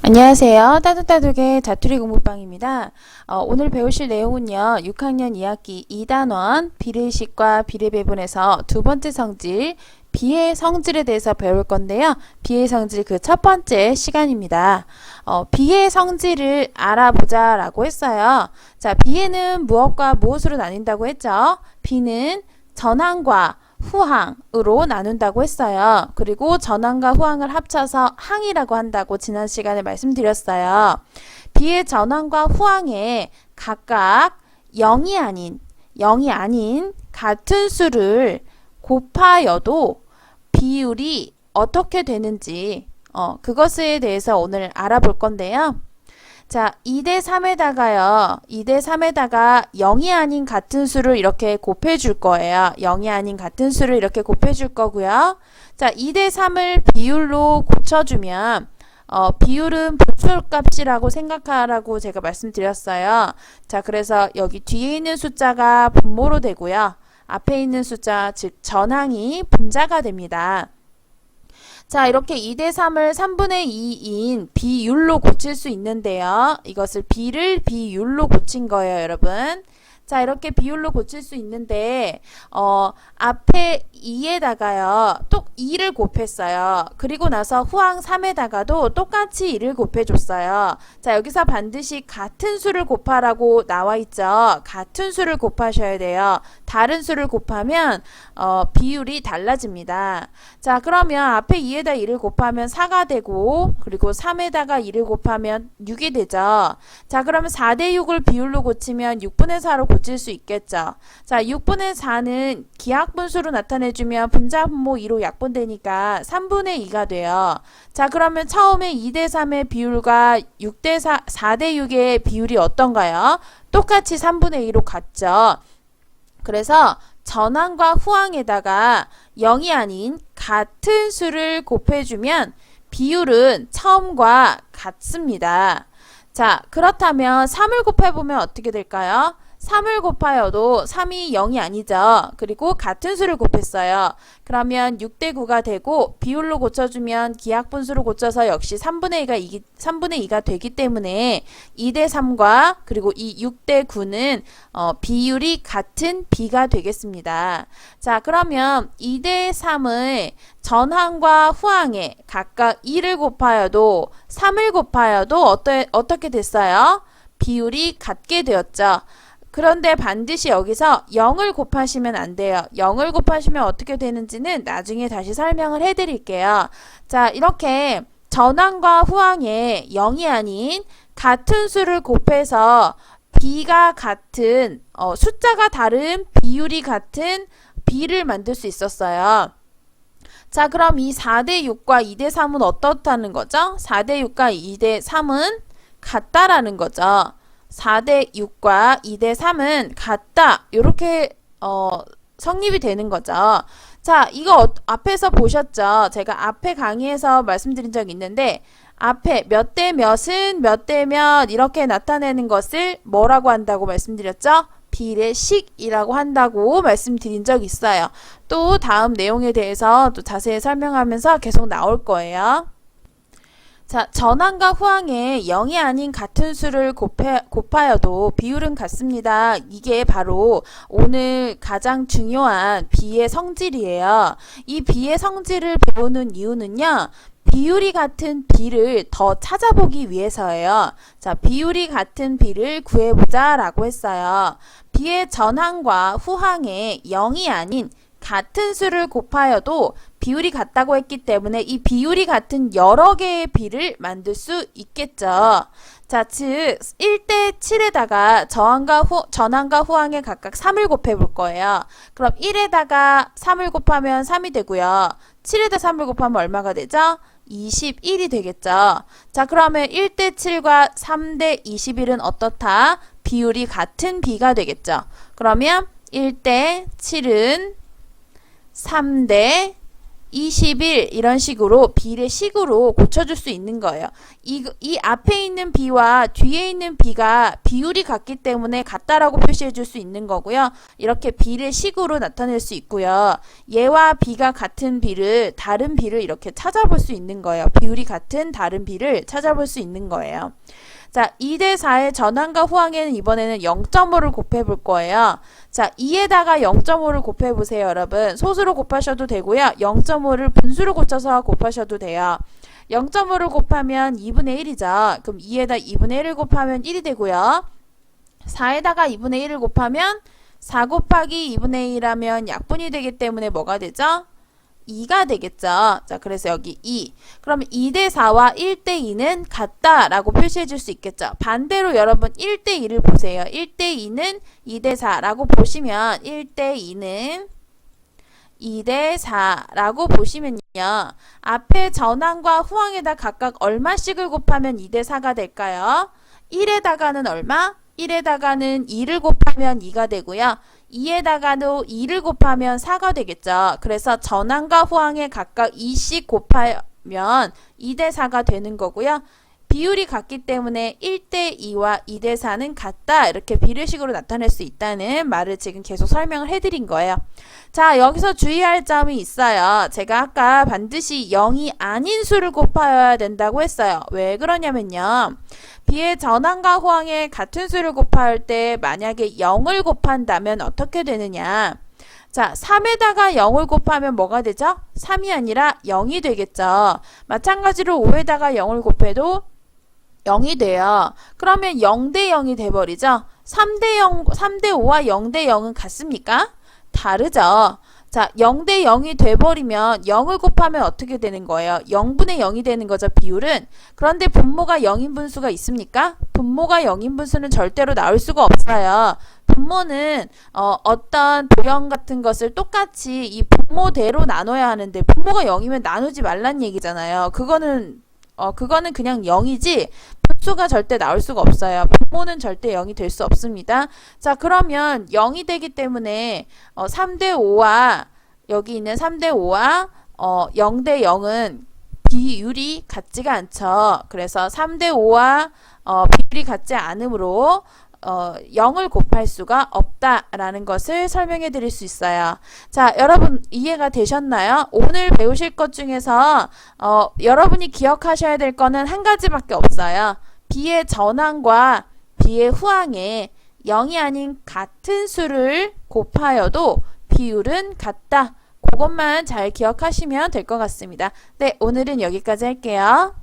안녕하세요. 따뜻따뜻의 자투리 공부방입니다. 오늘 배우실 내용은요. 6학년 2학기 2단원 비례식과 비례배분에서 두 번째 성질 비의 성질에 대해서 배울 건데요. 비의 성질 그 첫 번째 시간입니다. 비의 성질을 알아보자 라고 했어요. 자, 비에는 무엇과 무엇으로 나뉜다고 했죠? 비는 전항과 후항으로 나눈다고 했어요. 그리고 전항과 후항을 합쳐서 항이라고 한다고 지난 시간에 말씀드렸어요. 비의 전항과 후항에 각각 0이 아닌 같은 수를 곱하여도 비율이 어떻게 되는지 그것에 대해서 오늘 알아볼 건데요. 자, 2대 3에다가요. 2대 3에다가 0이 아닌 같은 수를 이렇게 곱해 줄 거예요. 0이 아닌 같은 수를 이렇게 곱해 줄 거고요. 자, 2대 3을 비율로 고쳐주면 비율은 분수값이라고 생각하라고 제가 말씀드렸어요. 자, 그래서 여기 뒤에 있는 숫자가 분모로 되고요. 앞에 있는 숫자, 즉 전항이 분자가 됩니다. 자, 이렇게 2대 3을 3분의 2인 비율로 고칠 수 있는데요. 이것을 비를 비율로 고친 거예요, 여러분. 자, 이렇게 비율로 고칠 수 있는데 앞에 2에다가요. 또 2를 곱했어요. 그리고 나서 후항 3에다가도 똑같이 2를 곱해줬어요. 자, 여기서 반드시 같은 수를 곱하라고 나와 있죠. 같은 수를 곱하셔야 돼요. 다른 수를 곱하면 비율이 달라집니다. 자, 그러면 앞에 2에다 2를 곱하면 4가 되고 그리고 3에다가 2를 곱하면 6이 되죠. 자, 그러면 4대 6을 비율로 고치면 6분의 4로 고칠 수 있겠죠. 자, 6분의 4는 기하분수로 나타내주면 분자 분모 2로 약분되니까 3분의 2가 돼요. 자, 그러면 처음에 2대 3의 비율과 4대 6의 비율이 어떤가요? 똑같이 3분의 2로 같죠. 그래서 전항과 후항에다가 0이 아닌 같은 수를 곱해주면 비율은 처음과 같습니다. 자, 그렇다면 3을 곱해보면 어떻게 될까요? 3을 곱하여도 3이 0이 아니죠. 그리고 같은 수를 곱했어요. 그러면 6대 9가 되고 비율로 고쳐주면 기하분수로 고쳐서 역시 3분의 2가 되기 때문에 2대 3과 그리고 이 6대 9는 비율이 같은 비가 되겠습니다. 자, 그러면 2대 3의 전항과 후항에 각각 2를 곱하여도 3을 곱하여도 어떻게 됐어요? 비율이 같게 되었죠. 그런데 반드시 여기서 0을 곱하시면 안 돼요. 0을 곱하시면 어떻게 되는지는 나중에 다시 설명을 해드릴게요. 자, 이렇게 전항과 후항에 0이 아닌 같은 수를 곱해서 비가 같은 숫자가 다른 비율이 같은 비를 만들 수 있었어요. 자, 그럼 이 4대 6과 2대 3은 어떻다는 거죠? 4대 6과 2대 3은 같다라는 거죠. 4대 6과 2대 3은 같다. 이렇게 성립이 되는 거죠. 자, 이거 앞에서 보셨죠? 제가 앞에 강의에서 말씀드린 적이 있는데 앞에 몇 대 몇은 몇 대 몇 이렇게 나타내는 것을 뭐라고 한다고 말씀드렸죠? 비례식이라고 한다고 말씀드린 적이 있어요. 또 다음 내용에 대해서 또 자세히 설명하면서 계속 나올 거예요. 자, 전항과 후항에 0이 아닌 같은 수를 곱하여도 비율은 같습니다. 이게 바로 오늘 가장 중요한 비의 성질이에요. 이 비의 성질을 배우는 이유는요. 비율이 같은 비를 더 찾아보기 위해서예요. 자, 비율이 같은 비를 구해보자 라고 했어요. 비의 전항과 후항에 0이 아닌 같은 수를 곱하여도 비율이 같다고 했기 때문에 이 비율이 같은 여러 개의 비를 만들 수 있겠죠. 자, 즉 1대 7에다가 전항과 후항에 각각 3을 곱해 볼 거예요. 그럼 1에다가 3을 곱하면 3이 되고요. 7에다 3을 곱하면 얼마가 되죠? 21이 되겠죠. 자, 그러면 1대 7과 3대 21은 어떻다? 비율이 같은 비가 되겠죠. 그러면 1대 7은 3대 21 이런 식으로 비례식으로 고쳐줄 수 있는 거예요. 이 앞에 있는 b와 뒤에 있는 b가 비율이 같기 때문에 같다라고 표시해 줄 수 있는 거고요. 이렇게 비례식으로 나타낼 수 있고요. 얘와 b가 같은 b를 다른 b를 이렇게 찾아볼 수 있는 거예요. 비율이 같은 다른 b를 찾아볼 수 있는 거예요. 자, 2대4의 전항과 후항에는 이번에는 0.5를 곱해 볼 거예요. 자, 2에다가 0.5를 곱해 보세요, 여러분. 소수로 곱하셔도 되고요. 0.5를 분수로 고쳐서 곱하셔도 돼요. 0.5를 곱하면 2분의 1이죠. 그럼 2에다 2분의 1을 곱하면 1이 되고요. 4에다가 2분의 1을 곱하면 4 곱하기 2분의 1 하면 약분이 되기 때문에 뭐가 되죠? 2가 되겠죠. 자, 그래서 여기 2. 그러면 2대4와 1대2는 같다라고 표시해 줄 수 있겠죠. 반대로 여러분 1대2를 보세요. 1대2는 2대4라고 보시면 1대2는 2대4라고 보시면요. 앞에 전항과 후항에다 각각 얼마씩을 곱하면 2대4가 될까요? 1에다가는 얼마? 1에다가는 2를 곱하면 2가 되고요. 2에다가도 2를 곱하면 4가 되겠죠. 그래서 전항과 후항에 각각 2씩 곱하면 2대4가 되는 거고요. 비율이 같기 때문에 1대2와 2대4는 같다. 이렇게 비례식으로 나타낼 수 있다는 말을 지금 계속 설명을 해드린 거예요. 자, 여기서 주의할 점이 있어요. 제가 아까 반드시 0이 아닌 수를 곱하여야 된다고 했어요. 왜 그러냐면요. b의 전항과 후항에 같은 수를 곱할 때 만약에 0을 곱한다면 어떻게 되느냐. 자, 3에다가 0을 곱하면 뭐가 되죠? 3이 아니라 0이 되겠죠. 마찬가지로 5에다가 0을 곱해도 0이 돼요. 그러면 0대 0이 돼버리죠. 3대 5와 0대 0은 같습니까? 다르죠. 자, 0대 0이 돼버리면 0을 곱하면 어떻게 되는 거예요? 0분의 0이 되는 거죠, 비율은. 그런데 분모가 0인분수가 있습니까? 분모가 0인분수는 절대로 나올 수가 없어요. 분모는 어떤 도형 같은 것을 똑같이 이 분모대로 나눠야 하는데 분모가 0이면 나누지 말란 얘기잖아요. 그거는 그냥 0이지 분수가 절대 나올 수가 없어요. 분모는 절대 0이 될 수 없습니다. 자, 그러면 0이 되기 때문에 3대 5와 여기 있는 3대 5와 0대 0은 비율이 같지가 않죠. 그래서 3대 5와 비율이 같지 않으므로 0을 곱할 수가 없다라는 것을 설명해 드릴 수 있어요. 자, 여러분 이해가 되셨나요? 오늘 배우실 것 중에서 여러분이 기억하셔야 될 거는 한 가지밖에 없어요. b의 전항과 b의 후항에 0이 아닌 같은 수를 곱하여도 비율은 같다. 그것만 잘 기억하시면 될 것 같습니다. 네, 오늘은 여기까지 할게요.